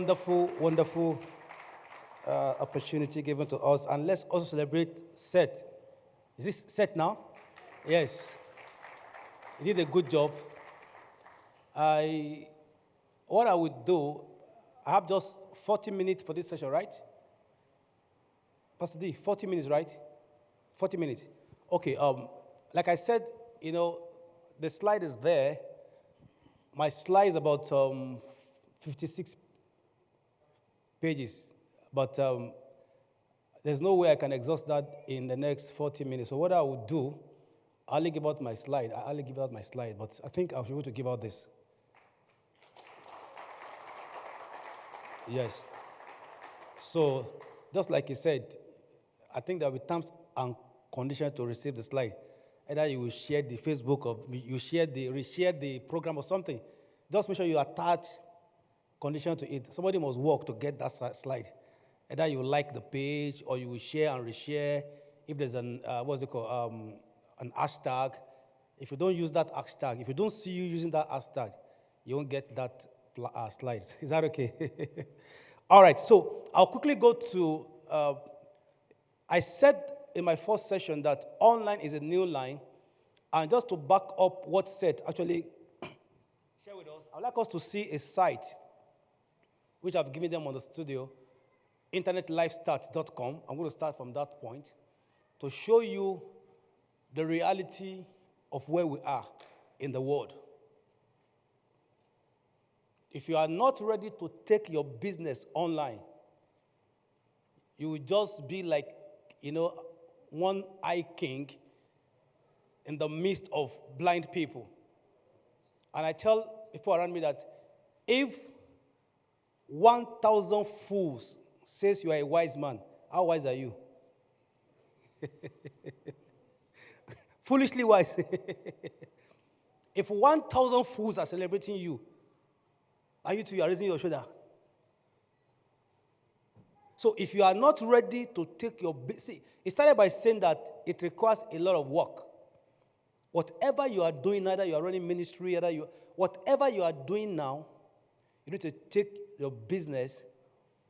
Wonderful, wonderful opportunity given to us. And let's also celebrate Seth. Is this Seth now? Yes. He did a good job. What I would do, I have just 40 minutes for this session, right? Pastor D, 40 minutes, right? 40 minutes. Okay, like I said, the slide is there. My slide is about 56 pages, but there's no way I can exhaust that in the next 40 minutes. So what I would do, I'll only give out my slide, but I think I should be able to give out this. Yes. So, just like he said, I think there will be terms and conditions to receive the slide. Either you will share the Facebook or you reshare the program or something. Just make sure you attach condition to it. Somebody must work to get that slide. Either you like the page or you will share and reshare. If there's an hashtag. If you don't use that hashtag, if you don't see you using that hashtag, you won't get that slide. Is that okay? All right, so I'll quickly go to, I said in my first session that online is a new line. And just to back up what Seth actually shared with us, I'd like us to see a site which I've given them on the studio, internetlifestats.com. I'm going to start from that point to show you the reality of where we are in the world. If you are not ready to take your business online, you will just be like, one-eye king in the midst of blind people. And I tell people around me that if 1,000 fools says you are a wise man, how wise are you? Foolishly wise. If 1,000 fools are celebrating you, and you are raising your shoulder. So if you are not ready to take your see, it started by saying that it requires a lot of work. Whatever you are doing, either you are running ministry, whatever you are doing now, you need to take your business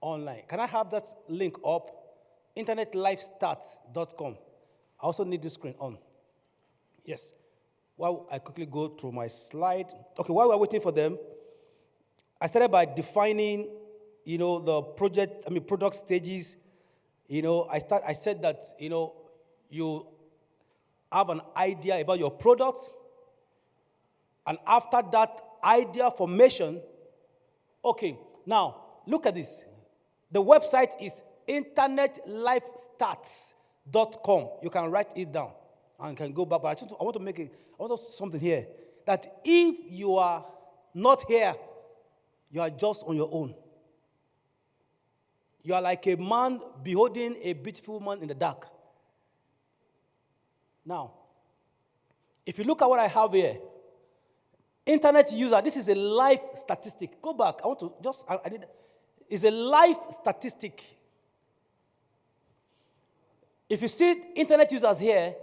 online. Can I have that link up? internetlifestats.com. I also need this screen on. Yes. While I quickly go through my slide. Okay, while we're waiting for them, I started by defining, the product stages. I said that, you have an idea about your products. And after that idea formation, okay, now look at this. The website is internetlifestats.com. You can write it down and can go back. But I want to something here. That if you are not here, you are just on your own. You are like a man beholding a beautiful woman in the dark. Now, if you look at what I have here, internet user, this is a live statistic. Go back. I want to just, it's a live statistic. If you see internet users here,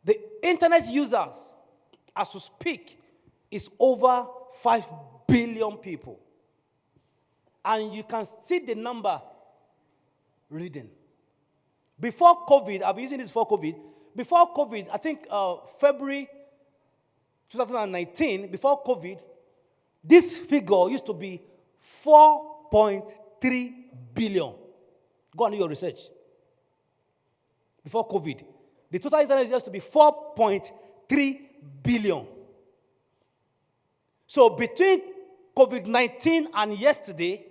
the internet users, as we speak, is over 5 billion people. And you can see the number reading. Before COVID, I've been using this before COVID. Before COVID, I think February 2019, before COVID, this figure used to be 4.3 billion. Go and do your research. Before COVID, the total internet used to be 4.3 billion. So between COVID-19 and yesterday,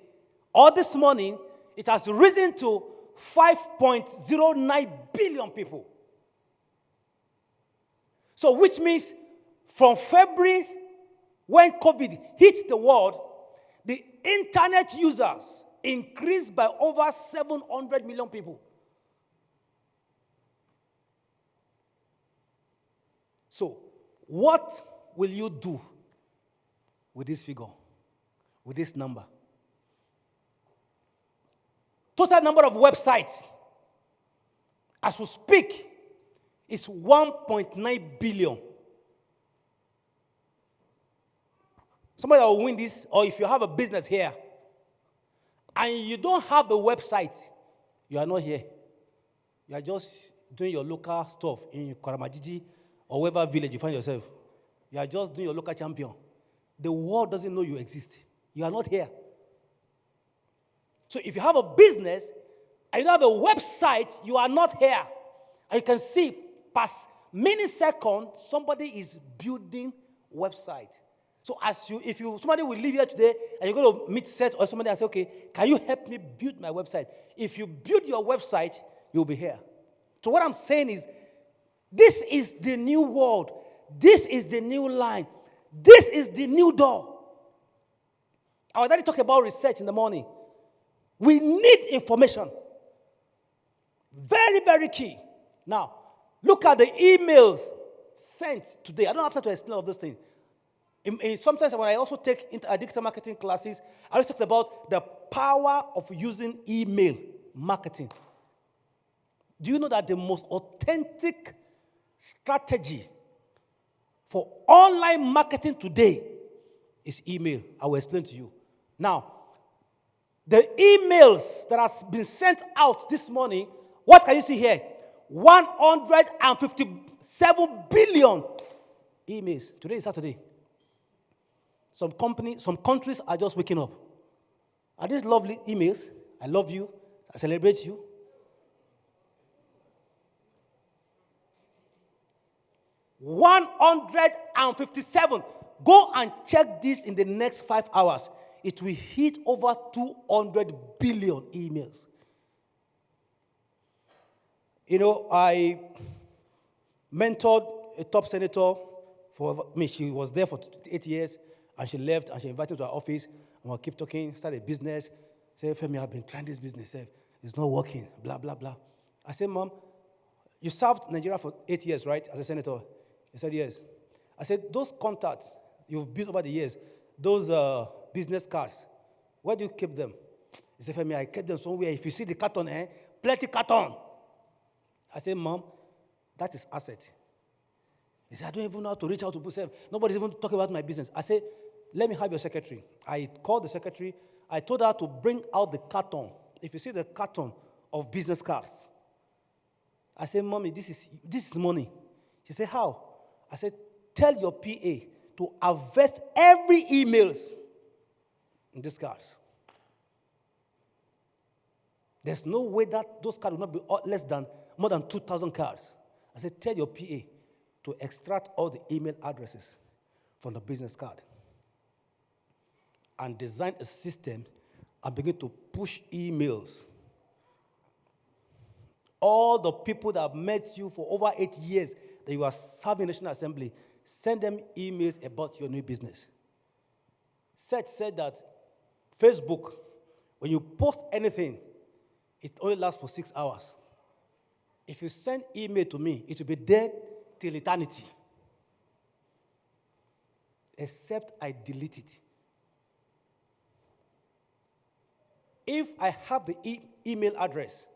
or this morning, it has risen to 5.09 billion people. So which means from February, when COVID hit the world, the internet users increased by over 700 million people. So what will you do with this figure, with this number? Total number of websites, as we speak, is 1.9 billion. Somebody that will win this, or if you have a business here, and you don't have a website, you are not here. You are just doing your local stuff in Karamajiji or wherever village you find yourself. You are just doing your local champion. The world doesn't know you exist. You are not here. So if you have a business and you don't have a website, you are not here. And you can see past many seconds, somebody is building website. So if somebody will leave here today and you're going to meet Seth or somebody and say, okay, can you help me build my website? If you build your website, you'll be here. So what I'm saying is, this is the new world. This is the new line. This is the new door. Our daddy talked about research in the morning. We need information. Very, very key. Now, look at the emails sent today. I don't have time to explain all this thing. Sometimes when I also take digital marketing classes, I always talk about the power of using email marketing. Do you know that the most authentic strategy for online marketing today is email? I will explain to you. Now, the emails that have been sent out this morning, what can you see here? 157 billion emails. Today is Saturday. Some countries are just waking up. Are these lovely emails? I love you. I celebrate you. 157. Go and check this in the next 5 hours. It will hit over 200 billion emails. You know, I mentored a top senator for me. She was there for 8 years, and she left, and she invited me to her office, and we'll keep talking, start a business. Say, Femi, I've been trying this business. It's not working, blah, blah, blah. I said, Mom, you served Nigeria for 8 years, right, as a senator? He said, yes. I said, those contacts you've built over the years, those business cards, where do you keep them? He said, Femi, I kept them somewhere. If you see the carton, plenty carton. I said, Mom, that is asset. He said, I don't even know how to reach out to people. Nobody's even talking about my business. I said, let me have your secretary. I called the secretary. I told her to bring out the carton. If you see the carton of business cards. I said, Mommy, this is money. She said, how? I said, tell your PA to harvest every emails in these cards. There's no way that those cards will not be more than 2,000 cards. I said, tell your PA to extract all the email addresses from the business card and design a system and begin to push emails. All the people that have met you for over 8 years that you are serving National Assembly, send them emails about your new business. Seth said that Facebook, when you post anything, it only lasts for 6 hours. If you send email to me, it will be there till eternity. Except I delete it. If I have the email address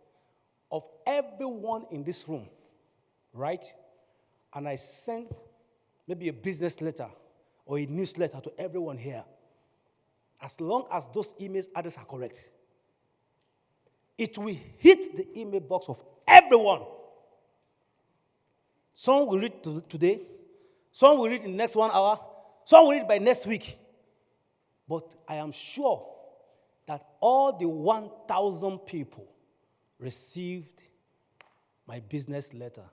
of everyone in this room, right, and I send maybe a business letter or a newsletter to everyone here, as long as those email addresses are correct, it will hit the email box of everyone. Some will read today, some will read in the next 1 hour, some will read by next week. But I am sure that all the 1,000 people received my business letter.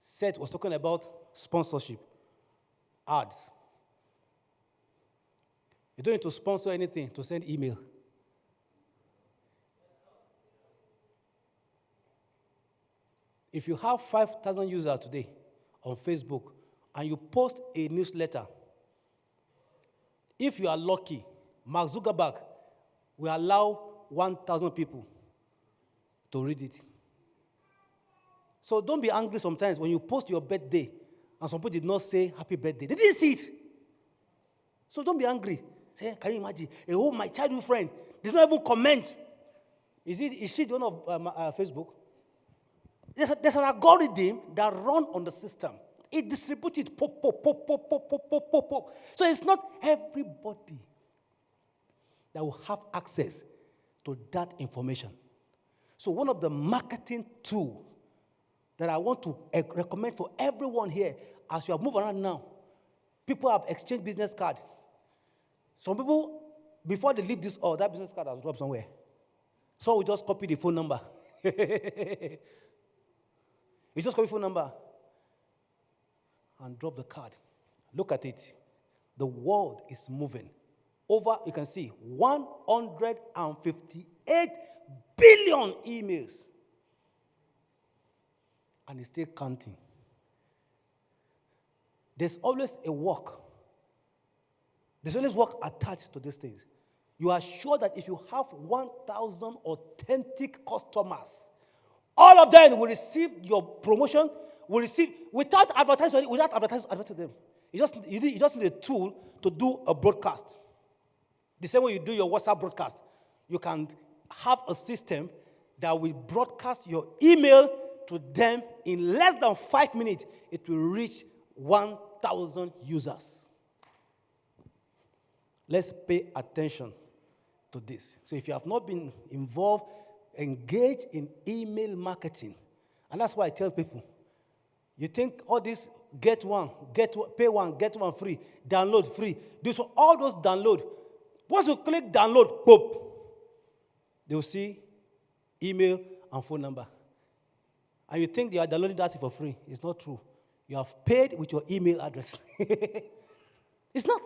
Seth was talking about sponsorship, ads. You don't need to sponsor anything to send email. If you have 5,000 users today on Facebook and you post a newsletter, if you are lucky, Mark Zuckerberg will allow 1,000 people to read it. So don't be angry sometimes when you post your birthday and some people did not say happy birthday. They didn't see it. So don't be angry. Say, can you imagine? My childhood friend, they don't even comment. Is she the one of Facebook? There's an algorithm that runs on the system. It distributes it, pop. So it's not everybody that will have access to that information. So one of the marketing tools that I want to recommend for everyone here, as you have moved around now, people have exchanged business card. Some people, before they leave this hall, that business card has dropped somewhere. Some will just copy the phone number. You just copy phone number and drop the card. Look at it. The world is moving. Over, you can see, 158 billion emails. And it's still counting. There's always a work. There's always work attached to these things. You are sure that if you have 1,000 authentic customers, all of them will receive your promotion, will receive, without advertising to them. You just need a tool to do a broadcast. The same way you do your WhatsApp broadcast. You can have a system that will broadcast your email to them in less than 5 minutes. It will reach 1,000 users. Let's pay attention to this. So if you have not been involved, engaged in email marketing, and that's why I tell people, you think all this pay one, get one free, download free, all those download. Once you click download, boop, they will see email and phone number. And you think they are downloading that for free. It's not true. You have paid with your email address. It's not.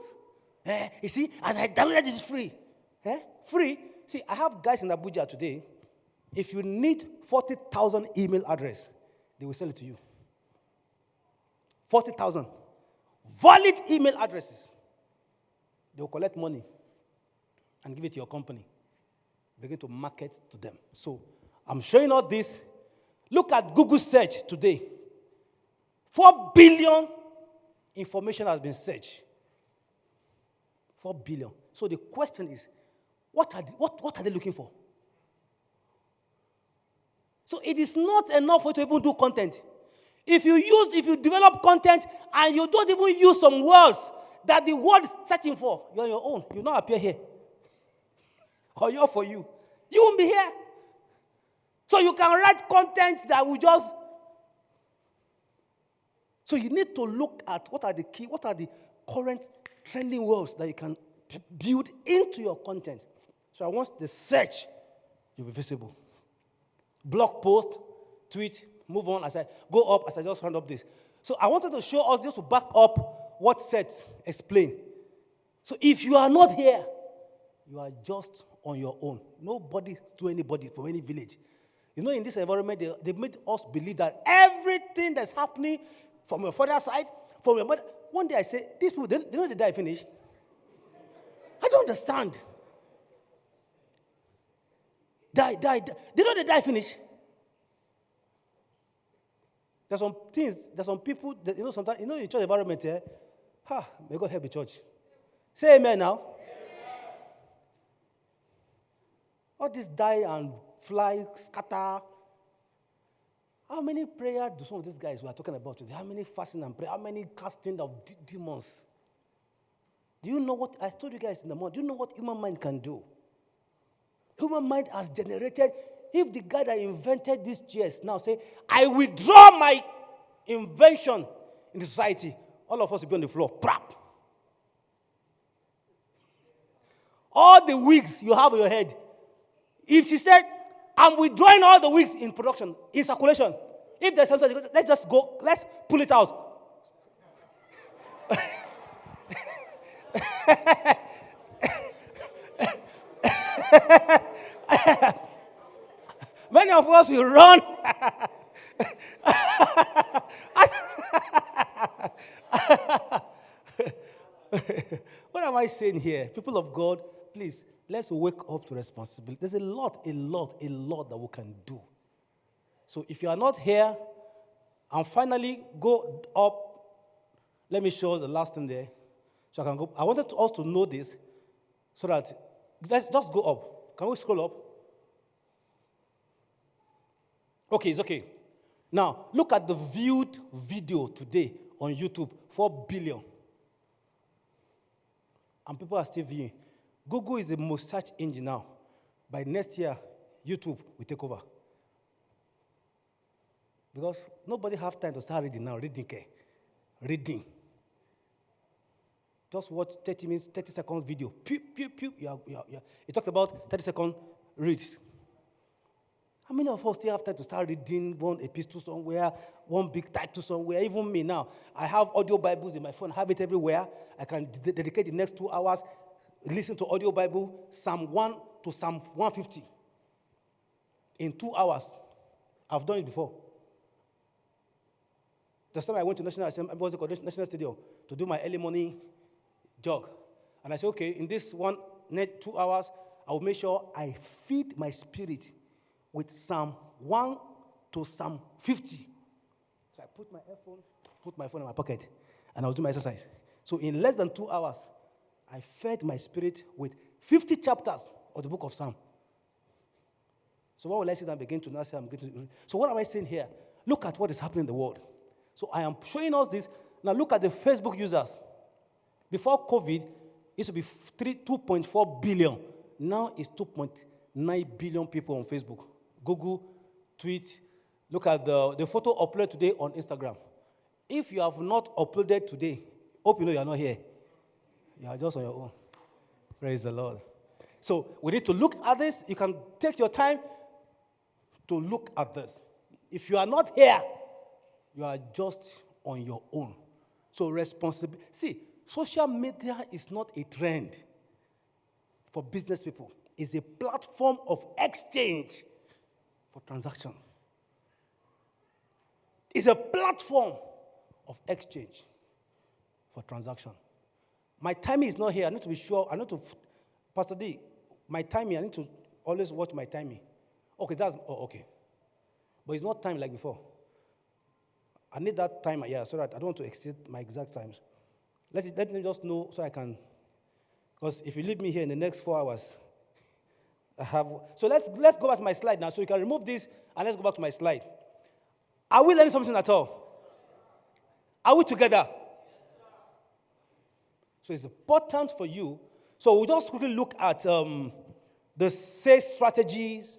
You see, and I downloaded this free. Free. See, I have guys in Abuja today. If you need 40,000 email address, they will sell it to you. 40,000. Valid email addresses. They will collect money and give it to your company. Begin to market to them. So I'm showing all this. Look at Google search today. 4 billion information has been searched. 4 billion. So the question is, what are they looking for? So it is not enough for you to even do content. If you develop content and you don't even use some words that the world is searching for, you're on your own. You'll not appear here. Or you're for you. You won't be here. So you can write content that will just... So you need to look at what are the current trending words that you can build into your content. So once the search, you'll be visible. Blog post, tweet, move on. As I go up, as I just round up this. So I wanted to show us just to back up what sets explain. So if you are not here, you are just on your own. Nobody to anybody from any village. You know, in this environment, they made us believe that everything that's happening from your father's side, from your mother. One day I say, these people, they know they die finish. I don't understand. Die. They know they die finish. There's some things, there's some people, that, sometimes, in church environment here, may God help the church. Say amen now. Amen. All this die and fly, scatter. How many prayers do some of these guys we are talking about today? How many fasting and prayer? How many casting of demons? Do you know what, I told you guys in the morning, do you know what human mind can do? Human mind has generated, if the guy that invented these chairs now say, I withdraw my invention in the society, all of us will be on the floor, prap. All the wigs you have on your head. If she said, I'm withdrawing all the wigs in production, in circulation. If there's something, let's just go, let's pull it out. Many of us will run. What am I saying here? People of God, please, let's wake up to responsibility. There's a lot that we can do. So if you are not here, and finally go up, let me show the last thing there. So I can go. I wanted us to know this so that, let's just go up. Can we scroll up? Okay, it's okay. Now, look at the viewed video today on YouTube, 4 billion. And people are still viewing. Google is the most search engine now. By next year, YouTube will take over. Because nobody have time to start reading now. Reading. Just watch 30 minutes, 30 seconds video. Pew, pew, pew. Yeah. You talked about 30-second reads. How many of us still have time to start reading one epistle somewhere, one big title somewhere? Even me now. I have audio Bibles in my phone. I have it everywhere. I can dedicate the next 2 hours, listen to audio Bible, Psalm 1 to Psalm 150. In 2 hours. I've done it before. The time I went to National Stadium to do my early morning jog. And I said, okay, in this 2 hours, I will make sure I feed my spirit with Psalm 1 to Psalm 50. So I put my phone in my pocket, and I was doing my exercise. So in less than 2 hours, I fed my spirit with 50 chapters of the book of Psalm. So what will I sit and begin to now say I'm going to read? So what am I saying here? Look at what is happening in the world. So I am showing us this. Now look at the Facebook users. Before COVID, it used to be 2.4 billion. Now it's 2.9 billion people on Facebook. Google, tweet. Look at the photo uploaded today on Instagram. If you have not uploaded today, hope you know you are not here. You are just on your own. Praise the Lord. So we need to look at this. You can take your time to look at this. If you are not here, you are just on your own. So responsibility. See, social media is not a trend for business people. It's a platform of exchange for transaction. It's a platform of exchange for transaction. My timing is not here. I need to be sure. Pastor D, my timing, I need to always watch my timing. Okay, okay. But it's not time like before. I need that time, so that I don't want to exceed my exact times. Let me just know so I can, because if you leave me here in the next 4 hours, so let's go back to my slide now, so you can remove this, and let's go back to my slide. Are we learning something at all? Are we together? So it's important for you. So we'll just quickly look at the sales strategies,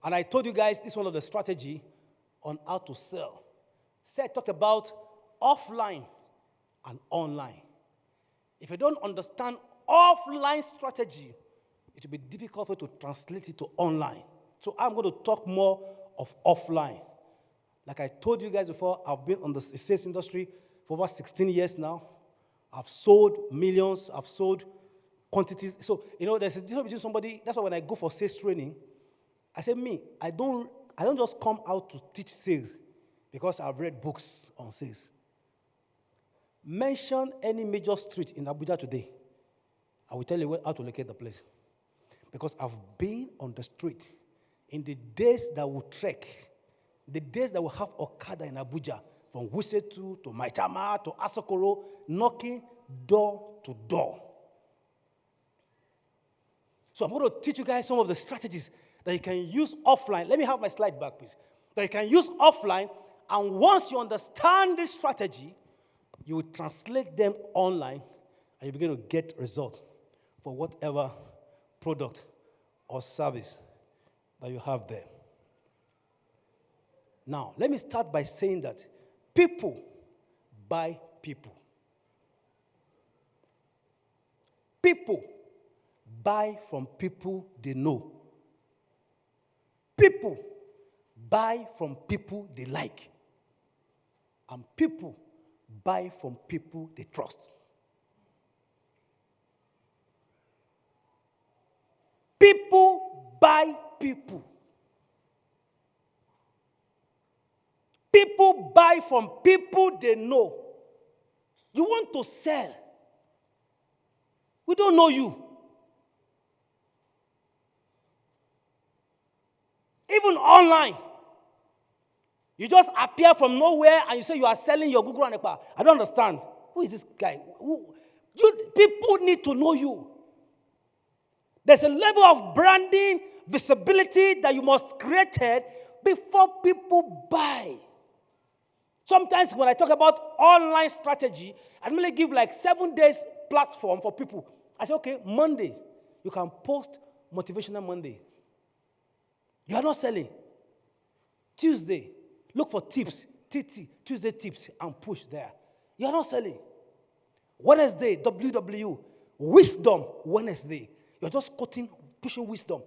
and I told you guys this is one of the strategy on how to sell. Seth talked about offline and online. If you don't understand offline strategy, it will be difficult for you to translate it to online. So I'm going to talk more of offline. Like I told you guys before, I've been on the sales industry for over 16 years now. I've sold millions. I've sold quantities. So, there's a difference between somebody. That's why when I go for sales training, I say, I don't just come out to teach sales because I've read books on sales. Mention any major street in Abuja today. I will tell you how to locate the place. Because I've been on the street in the days that we trek, the days that we have Okada in Abuja, from Wusetu to Maitama to Asokoro, knocking door to door. So I'm going to teach you guys some of the strategies that you can use offline. Let me have my slide back, please. That you can use offline, and once you understand this strategy, you will translate them online, and you begin to get results for whatever product or service that you have there. Now, let me start by saying that people buy people. People buy from people they know. People buy from people they like. And people buy from people they trust. People buy people. People buy from people they know. You want to sell. We don't know you. Even online. You just appear from nowhere and you say you are selling your Google Anepa. I don't understand. Who is this guy? People need to know you. There's a level of branding, visibility that you must create before people buy. Sometimes when I talk about online strategy, I normally give like 7 days platform for people. I say, okay, Monday, You can post Motivational Monday. You are not selling. Tuesday, look for tips, Tuesday tips, and push there. You are not selling. Wednesday, WW, Wisdom Wednesday. You're just pushing wisdom.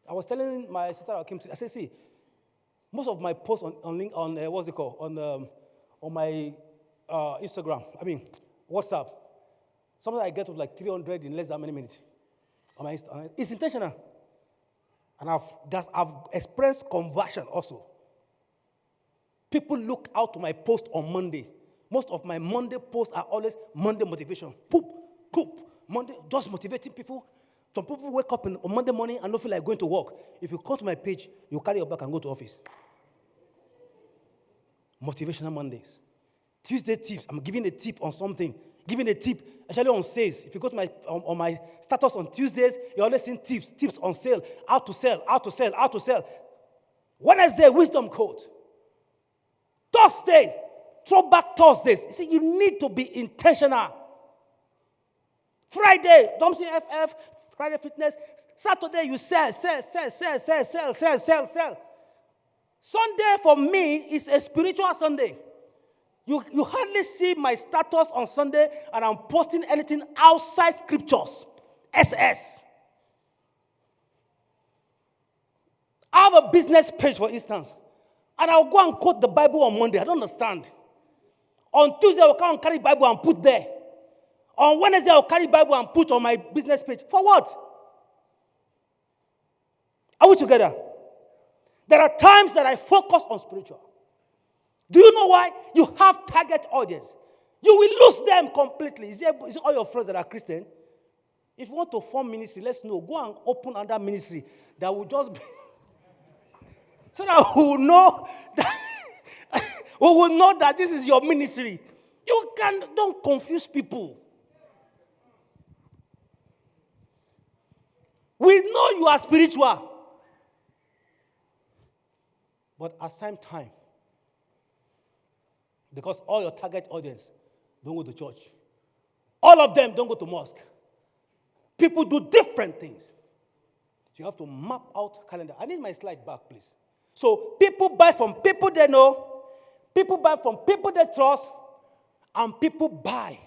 I was telling my sister I came to, I said, see, most of my posts on what's it called, on my Instagram, WhatsApp, sometimes I get to like 300 in less than many minutes. It's intentional. And I've experienced conversion also. People look out to my post on Monday. Most of my Monday posts are always Monday motivation. Poop, Monday, just motivating people. Some people wake up on Monday morning and don't feel like going to work. If you come to my page, you carry your bag and go to office. Motivational Mondays. Tuesday tips, I'm giving a tip on something. Giving a tip, especially on sales. If you go to my status on Tuesdays, you're always seeing tips on sale. How to sell. Wednesday, wisdom quote. Thursday, throwback Thursdays. You see, you need to be intentional. Friday, Dumpsy FF, Friday Fitness. Saturday, you sell. Sunday for me is a spiritual Sunday. You hardly see my status on Sunday and I'm posting anything outside scriptures. SS. I have a business page, for instance, and I'll go and quote the Bible on Monday. I don't understand. On Tuesday, I'll come and carry Bible and put there. On Wednesday, I'll carry Bible and put on my business page. For what? Are we together? There are times that I focus on spiritual. Do you know why? You have target audience. You will lose them completely. Is it all your friends that are Christian? If you want to form ministry, let's know. Go and open another ministry that will just be so that we will know that this is your ministry. Don't confuse people. We know you are spiritual. But assign time. Because all your target audience don't go to church. All of them don't go to mosque. People do different things. So you have to map out calendar. I need my slide back, please. So people buy from people they know. People buy from people they trust. And people buy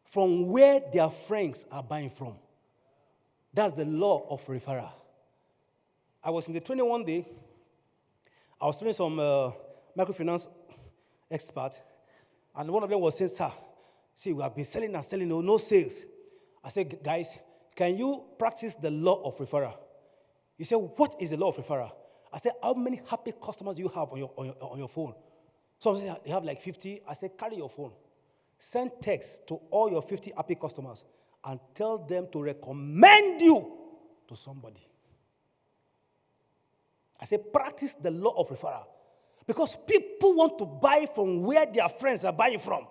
from where their friends are buying from. That's the law of referral. I was in the training one day. I was training some microfinance expert, and one of them was saying, sir, see, we have been selling and selling, no sales. I said, guys, can you practice the law of referral? He said, what is the law of referral? I said, how many happy customers do you have on your phone? Some say you have like 50. I said, carry your phone. Send text to all your 50 happy customers and tell them to recommend you to somebody. I said, practice the law of referral. Because people want to buy from where their friends are buying from.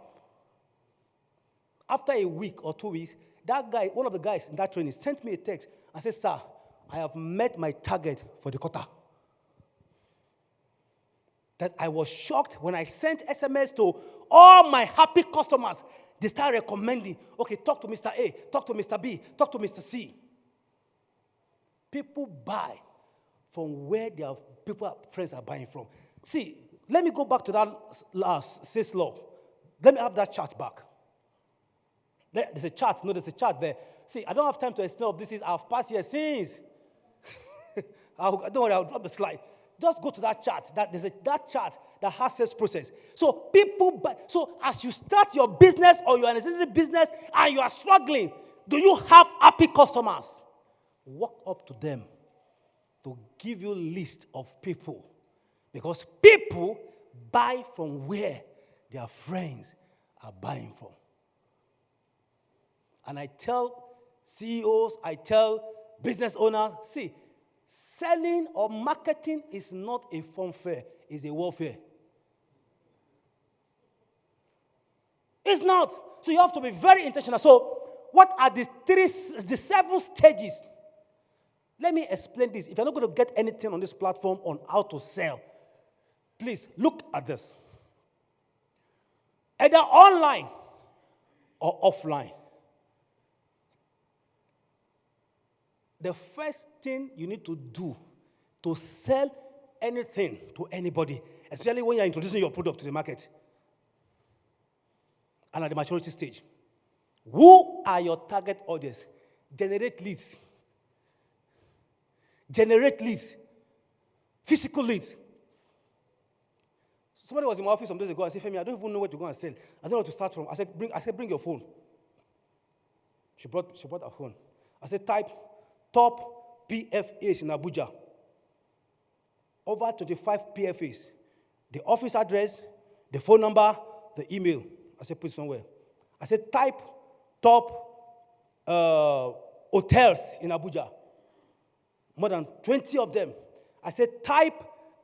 After a week or 2 weeks, that guy, one of the guys in that training, sent me a text and said, sir, I have met my target for the quarter. That I was shocked when I sent SMS to all my happy customers. They start recommending, okay, talk to Mr. A, talk to Mr. B, talk to Mr. C. People buy from where their friends are buying from. See, let me go back to that last sales law. Let me have that chart back. There's a chart. No, there's a chart there. See, I don't have time to explain all this. I've passed here since. Don't worry, I'll drop the slide. Just go to that chart. That chart that has sales process. So people buy. So as you start your business or you're in a necessary business and you are struggling, do you have happy customers? Walk up to them to give you a list of people. Because people buy from where their friends are buying from. And I tell CEOs, I tell business owners, see, selling or marketing is not a fun fair, it's a warfare. It's not. So you have to be very intentional. So what are the 7 stages? Let me explain this. If you're not going to get anything on this platform on how to sell, please look at this. Either online or offline. the first thing you need to do to sell anything to anybody, especially when you're introducing your product to the market and at the maturity stage, who are your target audience? Generate leads. Generate leads. Physical leads. Somebody was in my office some days ago and said, Femi, I don't even know where to go and sell. I don't know where to start from. I said, bring your phone. She brought her phone. I said, type top PFAs in Abuja. Over 25 PFAs. The office address, the phone number, the email. I said, put it somewhere. I said, type top hotels in Abuja. More than 20 of them. I said, type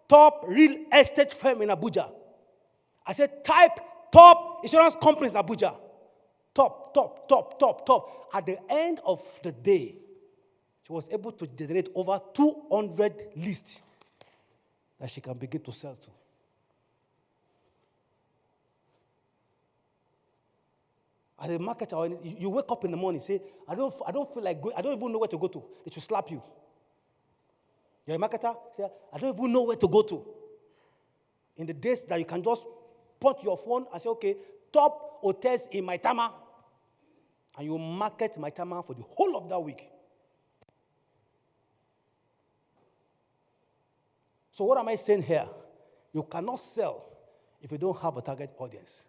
top real estate firm in Abuja. I said, type top insurance companies in Abuja. Top. At the end of the day, she was able to generate over 200 lists that she can begin to sell to. As a marketer, you wake up in the morning, say, I don't feel like going, I don't even know where to go to. They should slap you. You're a marketer, say, I don't even know where to go to. In the days that you can just punch your phone and say, okay, top hotels in Maitama. And you market Maitama for the whole of that week. So what am I saying here? You cannot sell if you don't have a target audience.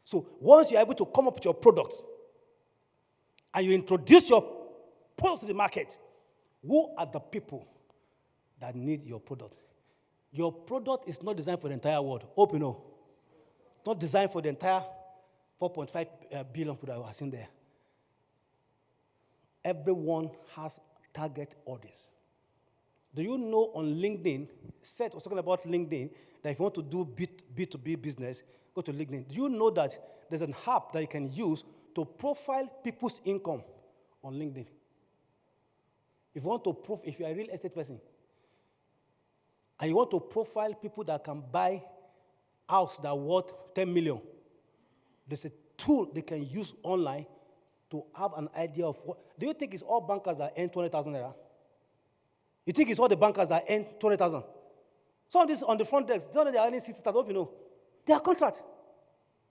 So once you're able to come up with your product and you introduce your product to the market, who are the people that need your product? Your product is not designed for the entire world. Hope you know. It's not designed for the entire 4.5 billion people that are seen there. Everyone has target audience. Do you know on LinkedIn, Seth was talking about LinkedIn, that if you want to do B2B business, go to LinkedIn. Do you know that there's an app that you can use to profile people's income on LinkedIn? If you want to if you're a real estate person, and you want to profile people that can buy house that are worth 10 million, there's a tool they can use online to have an idea of what. Do you think it's all bankers that earn 20,000 naira? You think it's all the bankers that earn 20,000? Some of these on the front desk, some of them are earning 60,000, hope you know. They are contract.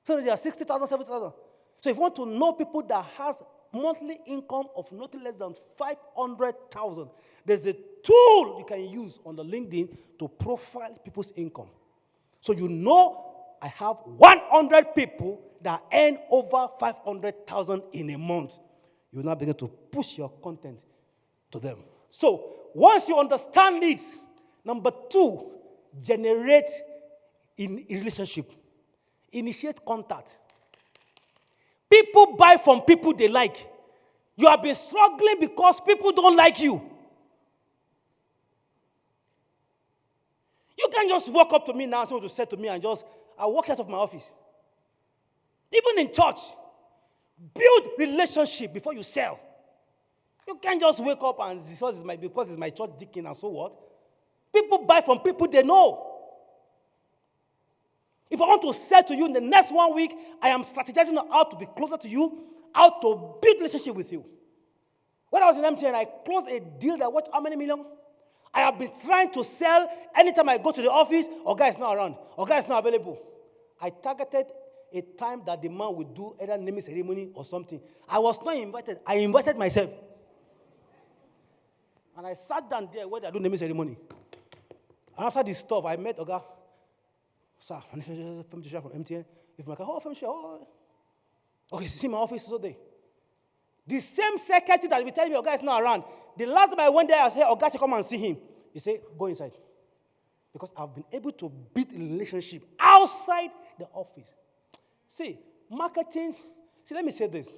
Some of them are 60,000, 70,000. So if you want to know people that has monthly income of nothing less than 500,000, there's a tool you can use on the LinkedIn to profile people's income. So you know I have 100 people that earn over 500,000 in a month. You now begin to push your content to them. So once you understand needs, number 2, generate in relationship. Initiate contact. People buy from people they like. You have been struggling because people don't like you. You can't just walk up to me now, someone to say to me, and I walk out of my office. Even in church, build relationship before you sell. You can't just wake up and because it's my church deacon and so what. People buy from people they know. If I want to sell to you in the next 1 week, I am strategizing on how to be closer to you, how to build relationship with you. When I was in MTN, I closed a deal that worth how many million? I have been trying to sell anytime I go to the office, Oga is not around, Oga is not available. I targeted a time that the man would do either naming ceremony or something. I was not invited. I invited myself. And I sat down there where they do naming ceremony. And after this stuff, I met Oga. Sir, I'm from MTN. If my car, okay, see my office is there. The same secretary that will tell me Oga is not around. The last time I went there, I said, Oga should come and see him. He said, go inside. Because I've been able to build a relationship outside the office. See, marketing, let me say this.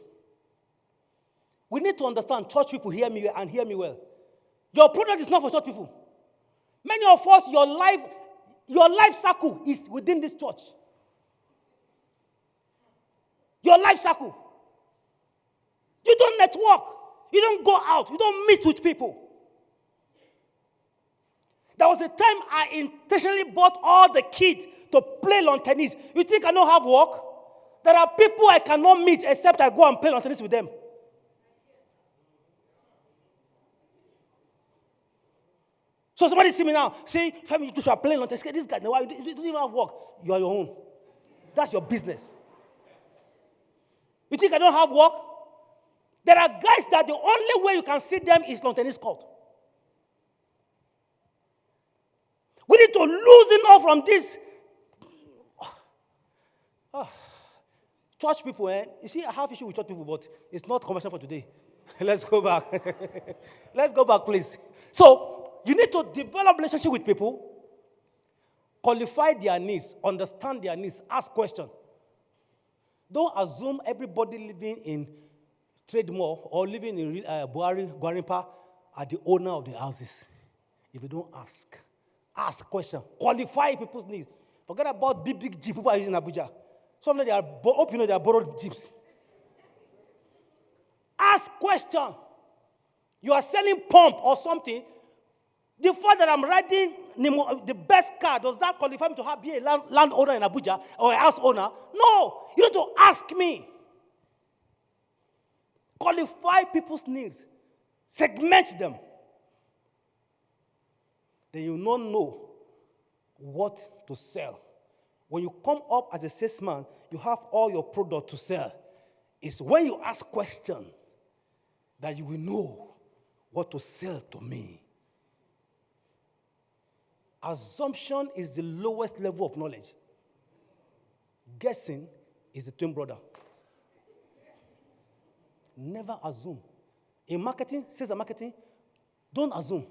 We need to understand, church people hear me and hear me well. Your product is not for church people. Many of us, your life circle is within this church. Your life circle. You don't network. You don't go out. You don't meet with people. There was a time I intentionally bought all the kids to play lawn tennis. You think I don't have work? There are people I cannot meet except I go and play lawn tennis with them. So somebody see me now, say, Femi, you are playing on this guy, no, it doesn't even have work. You are your own. That's your business. You think I don't have work? There are guys that the only way you can see them is on tennis court. We need to loosen up from this. Church people, you see, I have issue with church people, but it's not conversation for today. Let's go back. Let's go back, please. So, you need to develop relationship with people, qualify their needs, understand their needs, ask questions. Don't assume everybody living in Trademore or living in Gwarimpa are the owner of the houses. If you don't ask questions, qualify people's needs. Forget about big jeep people are using in Abuja. Some of them they are borrowed jeeps. Ask questions. You are selling pump or something. The fact that I'm riding the best car, does that qualify me to be a landowner in Abuja or a house owner? No. You need to ask me. Qualify people's needs. Segment them. Then you will not know what to sell. When you come up as a salesman, you have all your product to sell. It's when you ask questions that you will know what to sell to me. Assumption is the lowest level of knowledge. Guessing is the twin brother. Never assume. In marketing, sales and marketing, don't assume.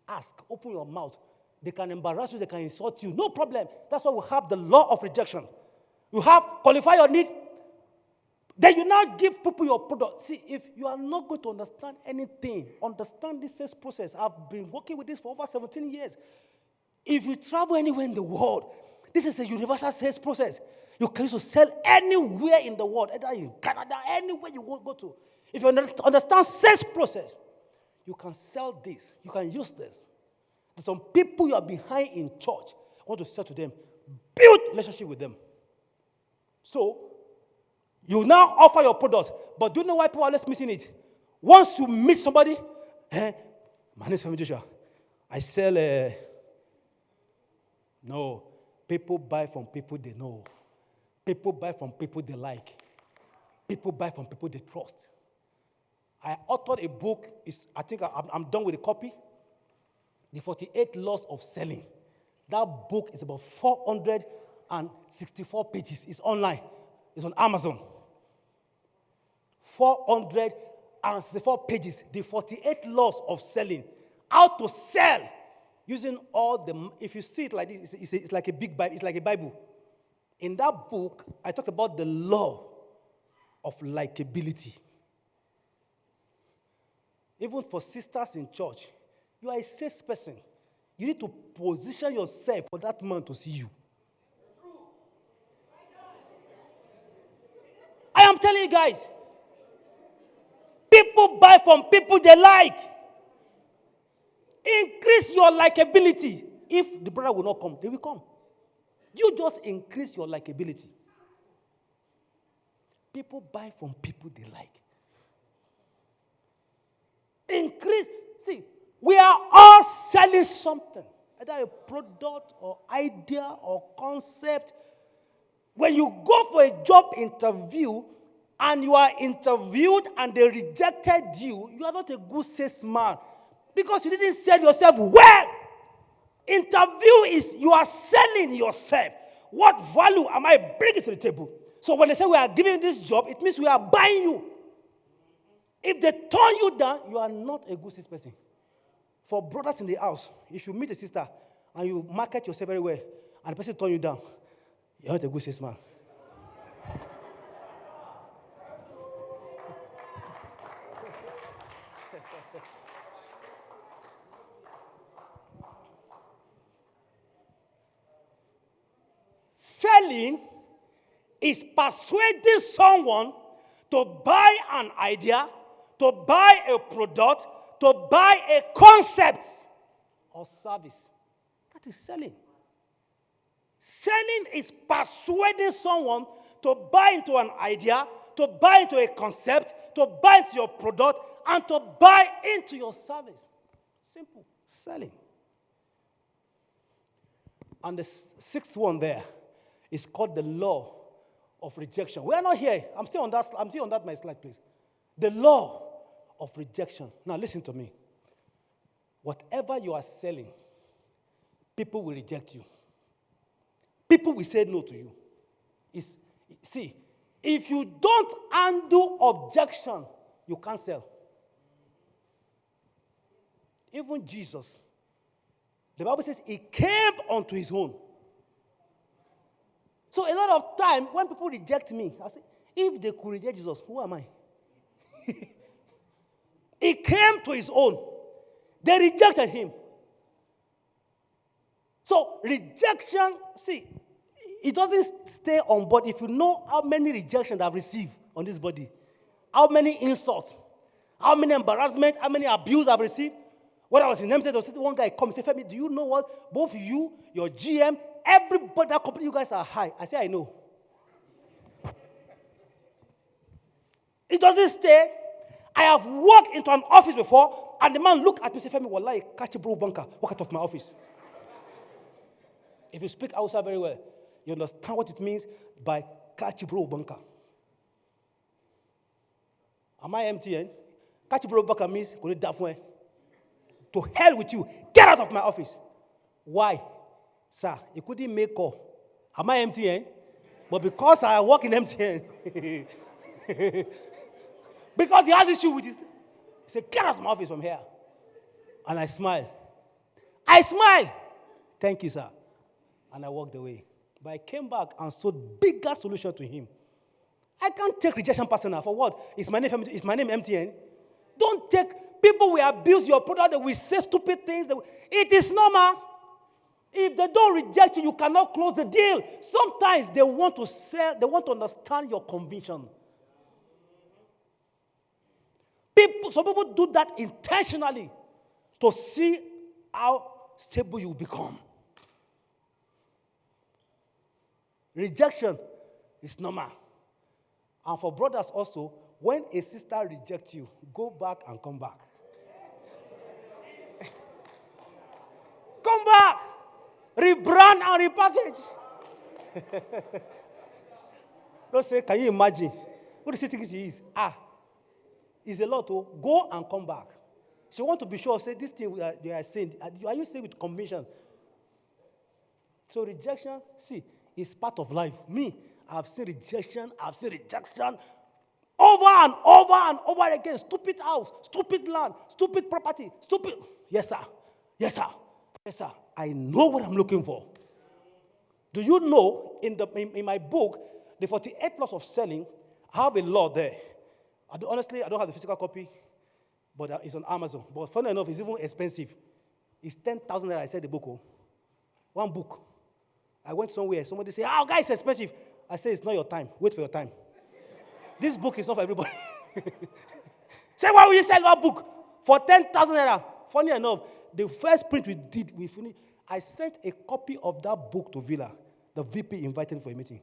Ask. Open your mouth. They can embarrass you. They can insult you. No problem. That's why we have the law of rejection. You have qualify your need. Then you now give people your product. See, if you are not going to understand anything, understand this sales process. I've been working with this for over 17 years. If you travel anywhere in the world, this is a universal sales process. You can use to sell anywhere in the world, either in Canada, anywhere you want to go to. If you understand sales process, you can sell this. You can use this. There's some people you are behind in church. I want to sell to them. Build relationship with them. So, you now offer your product. But do you know why people are always missing it? Once you meet somebody, my name is Femi Joshua. I sell No. People buy from people they know. People buy from people they like. People buy from people they trust. I authored a book. I think I'm done with the copy. The 48 Laws of Selling. That book is about 464 pages. It's online. It's on Amazon. 464 pages. The 48 Laws of Selling. How to sell using all the, if you see it like this, it's like a big Bible. It's like a Bible. In that book, I talked about the law of likability. Even for sisters in church, you are a salesperson. You need to position yourself for that man to see you. I am telling you guys, people buy from people they like. Increase your likability. If the brother will not come, they will come. You just increase your likability. People buy from people they like. Increase. See, we are all selling something, either a product or idea or concept. When you go for a job interview and you are interviewed and they rejected you, you are not a good salesman because you didn't sell yourself well. Interview is you are selling yourself. What value am I bringing to the table? So when they say we are giving you this job, it means we are buying you. If they turn you down, you are not a good salesperson. For brothers in the house, if you meet a sister and you market yourself very well, and the person turn you down, you're not a good salesman. Selling is persuading someone to buy an idea, to buy a product, to buy a concept or service. That is selling. Selling is persuading someone to buy into an idea, to buy into a concept, to buy into your product, and to buy into your service. Simple. Selling. And the sixth one there is called the law of rejection. We are not here. I'm still on that my slide, please. The law of rejection. Now listen to me. Whatever you are selling, people will reject you. People will say no to you. See, if you don't handle objection, you can't sell. Even Jesus, the Bible says he came unto his own. So a lot of time when people reject me, I say, if they could reject Jesus, who am I? He came to his own. They rejected him. So rejection, see, it doesn't stay on board. If you know how many rejections I've received on this body, how many insults, how many embarrassment, how many abuse I've received. When I was in MZ, one guy come and say, Femi, do you know what? Both you, your GM, everybody that company, you guys are high. I say, I know. It doesn't stay. I have walked into an office before, and the man looked at me and said, Femi, wallahi, catch a bro bunker, walk out of my office. If you speak Hausa very well, you understand what it means by catch a bro bunker. Am I MTN? Catch a bro bunker means go to to hell with you. Get out of my office. Why? Sir, you couldn't make call. Am I MTN? But because I work in MTN, because he has issue with this, he said, get out of my office from here. And I smile. Thank you, sir. And I walked away. But I came back and sold bigger solution to him. I can't take rejection personal. For what? Is my name MTN? Don't take. People will abuse your product. They will say stupid things. It is normal. If they don't reject you, you cannot close the deal. Sometimes they want to sell. They want to understand your conviction. Some people do that intentionally to see how stable you become. Rejection is normal. And for brothers also, when a sister rejects you, go back and come back. Come back. Rebrand and repackage. Don't say, can you imagine? What do you think she is? It's a lot to go and come back. She wants to be sure, say, this thing they are saying, are you saying with conviction? So rejection, see, is part of life. Me, I've seen rejection over and over and over again. Stupid house, stupid land, stupid property, stupid. Yes, sir. Yes, sir. Yes, sir. I know what I'm looking for. Do you know, in my book, the 48 Laws of Selling, I have a law there. Honestly, I don't have the physical copy, but it's on Amazon. But funny enough, it's even expensive. It's 10,000 naira. I said the book. One book. I went somewhere. Somebody said, guys, it's expensive. I said, it's not your time. Wait for your time. This book is not for everybody. Say, why will you sell one book for 10,000 naira? Funny enough, the first print we finished. I sent a copy of that book to Villa. The VP invited me for a meeting.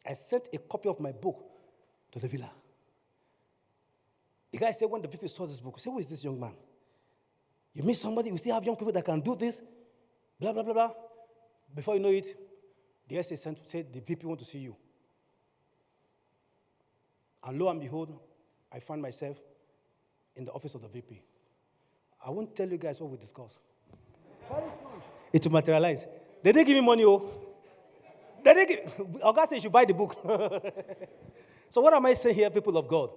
I sent a copy of my book to the Villa. The guy said, when the VP saw this book, he said, who is this young man? You meet somebody, we still have young people that can do this? Blah, blah, blah, blah. Before you know it, the SA said, the VP want to see you. And lo and behold, I found myself in the office of the VP. I won't tell you guys what we discussed. It will materialize. They didn't give me money, They didn't give, August said you should buy the book. So what am I saying here, people of God?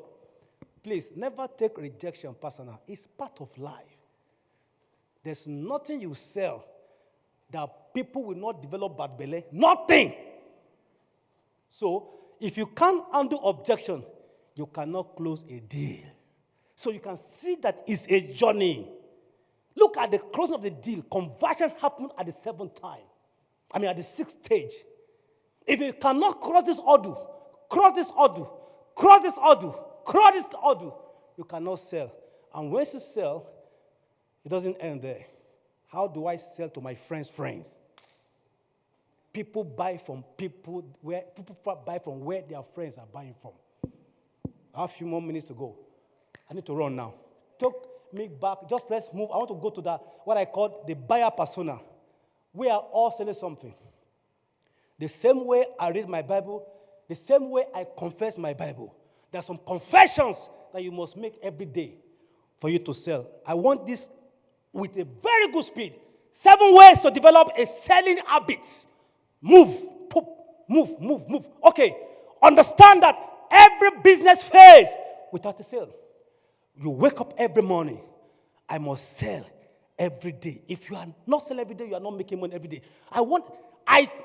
Please, never take rejection personal. It's part of life. There's nothing you sell that people will not develop bad belly. Nothing. So, if you can't handle objection, you cannot close a deal. So you can see that it's a journey. Look at the closing of the deal. Conversion happened at the 7th time. At the 6th stage. If you cannot cross this hurdle, you cannot sell. And once you sell, it doesn't end there. How do I sell to my friends' friends? People buy from where their friends are buying from. I have a few more minutes to go. I need to run now. me back. Just let's move. I want to go to that, what I call the buyer persona. We are all selling something. The same way I read my Bible, the same way I confess my Bible. There are some confessions that you must make every day for you to sell. I want this with a very good speed. 7 ways to develop a selling habit. Move, move. Okay, understand that every business fails without a sale. You wake up every morning. I must sell every day. If you are not selling every day, you are not making money every day.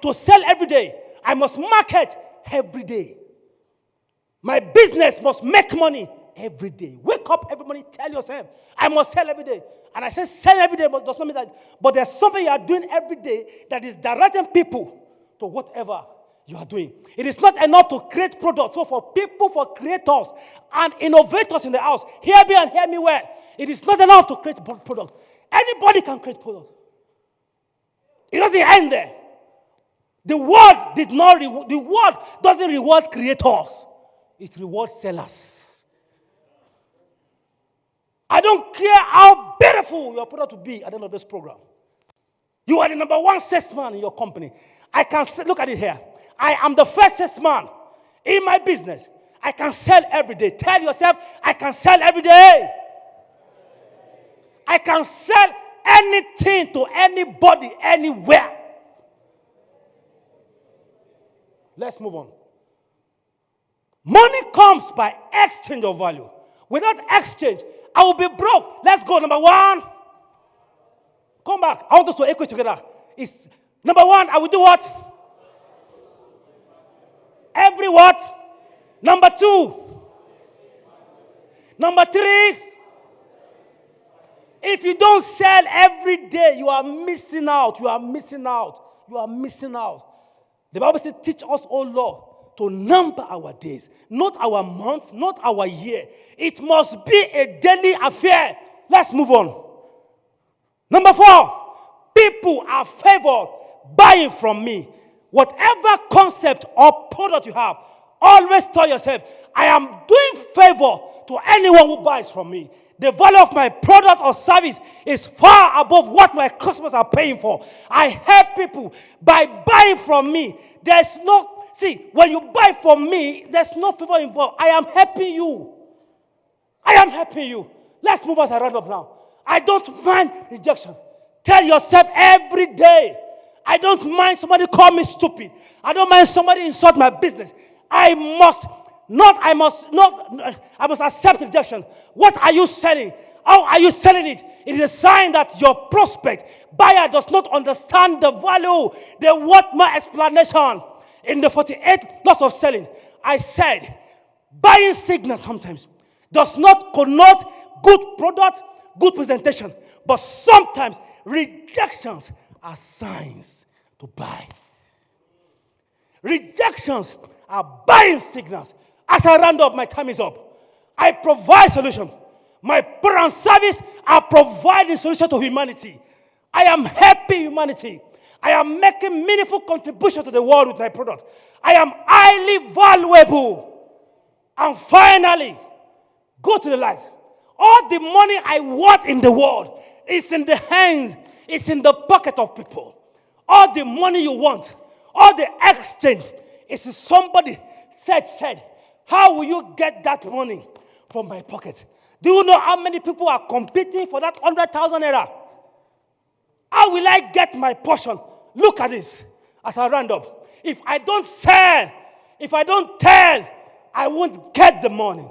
To sell every day. I must market every day. My business must make money every day. Wake up every morning, tell yourself, I must sell every day. And I say sell every day, but does not mean that. But there's something you are doing every day that is directing people to whatever you are doing. It is not enough to create products. So for people, for creators and innovators in the house, hear me and hear me well. It is not enough to create products. Anybody can create products. It doesn't end there. The world doesn't reward creators. It rewards sellers. I don't care how beautiful your product will be at the end of this program. You are the number one salesman in your company. I can look at it here. I am the first salesman in my business. I can sell every day. Tell yourself, I can sell every day. I can sell anything to anybody, anywhere. Let's move on. Money comes by exchange of value. Without exchange, I will be broke. Let's go. Number one. Come back. I want us to equate together. It's number one, I will do what? Every what? Number two. Number three. If you don't sell every day, you are missing out. You are missing out. You are missing out. The Bible says, teach us, O Lord, to number our days, not our months, not our year. It must be a daily affair. Let's move on. Number 4, people are favored buying from me. Whatever concept or product you have, always tell yourself, I am doing favor to anyone who buys from me. The value of my product or service is far above what my customers are paying for. I help people by buying from me. When you buy from me, there's no favor involved. I am helping you. I am helping you. Let's move as I round up now. I don't mind rejection. Tell yourself every day, I don't mind somebody call me stupid. I don't mind somebody insult my business. I must accept rejection. What are you selling? How are you selling it? It is a sign that your prospect buyer does not understand the value. They want my explanation. In the 48 laws of selling, I said, buying signals sometimes does not connote good product, good presentation, but sometimes rejections are signs to buy. Rejections are buying signals. As I round up, my time is up. I provide solution. My product and service are providing solution to humanity. I am helping humanity. I am making meaningful contribution to the world with my product. I am highly valuable. And finally, go to the light. All the money I want in the world is in the hands, is in the pocket of people. All the money you want, all the exchange, is somebody said, how will you get that money from my pocket? Do you know how many people are competing for that 100,000 naira? How will I get my portion? Look at this as I round up. If I don't sell, if I don't tell, I won't get the money.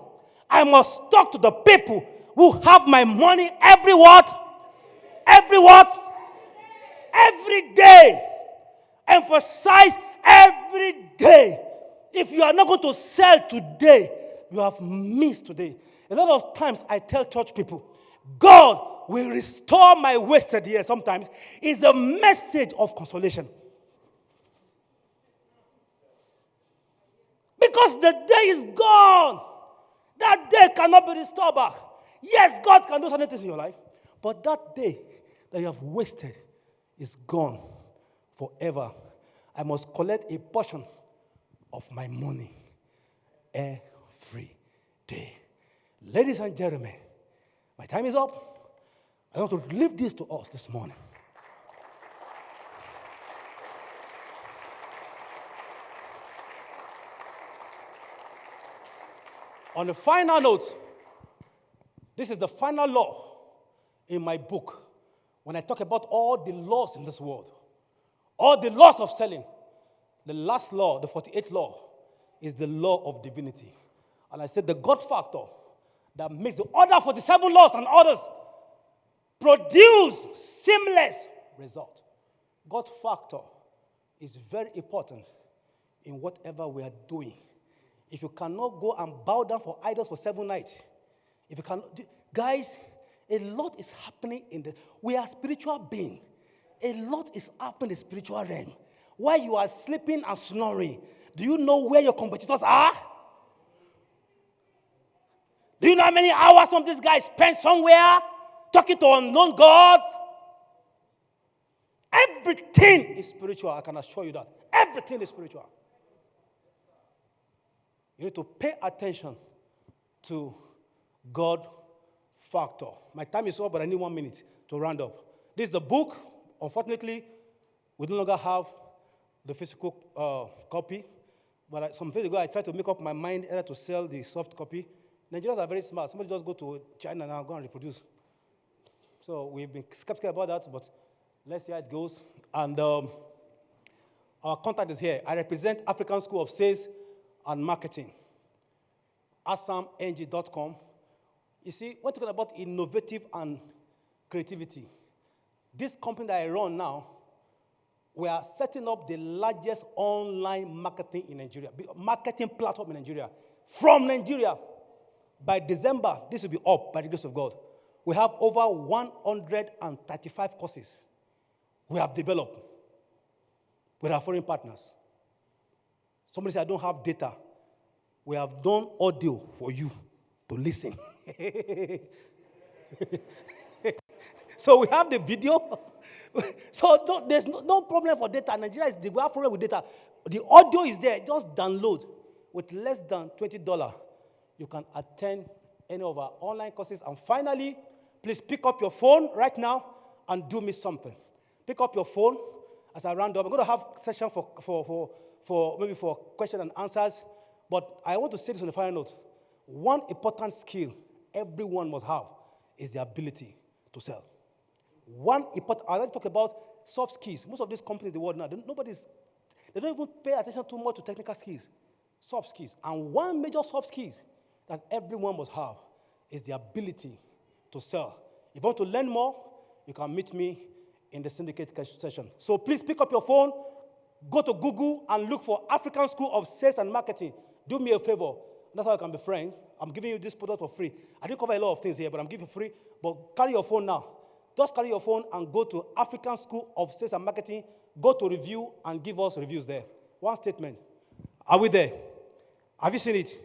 I must talk to the people who have my money every what? Every what? Every day. Emphasize every day. If you are not going to sell today, you have missed today. A lot of times I tell church people, God will restore my wasted years. Sometimes is a message of consolation. Because the day is gone. That day cannot be restored back. Yes, God can do certain things in your life, but that day that you have wasted is gone forever. I must collect a portion of my money every day. Ladies and gentlemen, My time is up. I want to leave this to us this morning. On the final note, this is the final law in my book when I talk about all the laws in this world, all the laws of selling. The last law, the 48th law, is the law of divinity. And I said the God factor that makes the other 47 laws and others produce seamless result. God factor is very important in whatever we are doing. If you cannot go and bow down for idols for 7 nights, if you cannot, guys, a lot is happening we are spiritual beings. A lot is happening in the spiritual realm. While you are sleeping and snoring, do you know where your competitors are? Do you know how many hours some of these guys spend somewhere talking to unknown gods? Everything is spiritual, I can assure you that. Everything is spiritual. You need to pay attention to God factor. My time is up, but I need 1 minute to round up. This is the book. Unfortunately, we no longer have the physical copy. But some days ago, I tried to make up my mind either to sell the soft copy. Nigerians are very smart. Somebody just go to China now and go and reproduce. So we've been skeptical about that, but let's see how it goes. And our contact is here. I represent African School of Sales and Marketing, asamng.com. You see, we're talking about innovative and creativity. This company that I run now, we are setting up the largest online marketing in Nigeria, marketing platform in Nigeria, from Nigeria. By December, this will be up by the grace of God. We have over 135 courses we have developed with our foreign partners. Somebody said, I don't have data. We have done audio for you to listen. So we have the video. So there's no problem for data. Nigeria we have problem with data. The audio is there. Just download. With less than $20, you can attend any of our online courses. And finally, please pick up your phone right now and do me something. Pick up your phone as I round up. I'm going to have a session for question and answers. But I want to say this on the final note. One important skill everyone must have is the ability to sell. I like to talk about soft skills. Most of these companies in the world now, they don't even pay attention too much to technical skills. Soft skills. And one major soft skills that everyone must have is the ability to sell. If you want to learn more, you can meet me in the syndicate session. So please pick up your phone, go to Google and look for African School of Sales and Marketing. Do me a favor. That's how you can be friends. I'm giving you this product for free. I didn't cover a lot of things here, but I'm giving you free. But carry your phone now. Just carry your phone and go to African School of Sales and Marketing. Go to review and give us reviews there. One statement. Are we there? Have you seen it?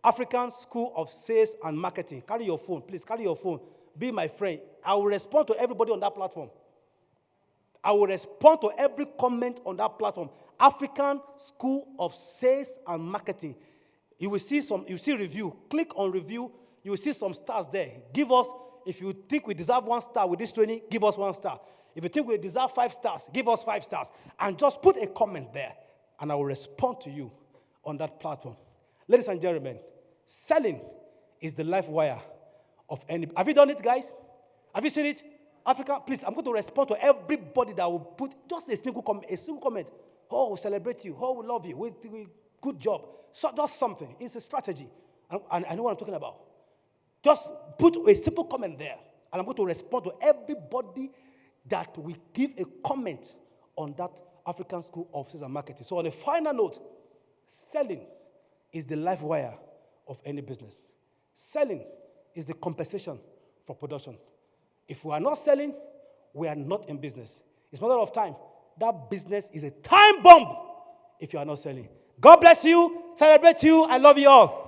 African School of Sales and Marketing. Carry your phone. Please carry your phone. Be my friend. I will respond to everybody on that platform. I will respond to every comment on that platform. African School of Sales and Marketing. You will see review. Click on review. You will see some stars there. Give us, if you think we deserve 1 star with this training, give us 1 star. If you think we deserve 5 stars, give us 5 stars. And just put a comment there, and I will respond to you on that platform. Ladies and gentlemen, selling is the life wire of any. Have you done it, guys? Have you seen it? Africa, please, I'm going to respond to everybody that will put just a single comment. Oh, we celebrate you. Oh, we love you. Good job. So just something. It's a strategy. And I know what I'm talking about. Just put a simple comment there. And I'm going to respond to everybody that will give a comment on that African School of Sales and Marketing. So on a final note, selling is the life wire of any business. Selling is the compensation for production. If we are not selling, we are not in business. It's a matter of time. That business is a time bomb if you are not selling. God bless you. Celebrate you. I love you all.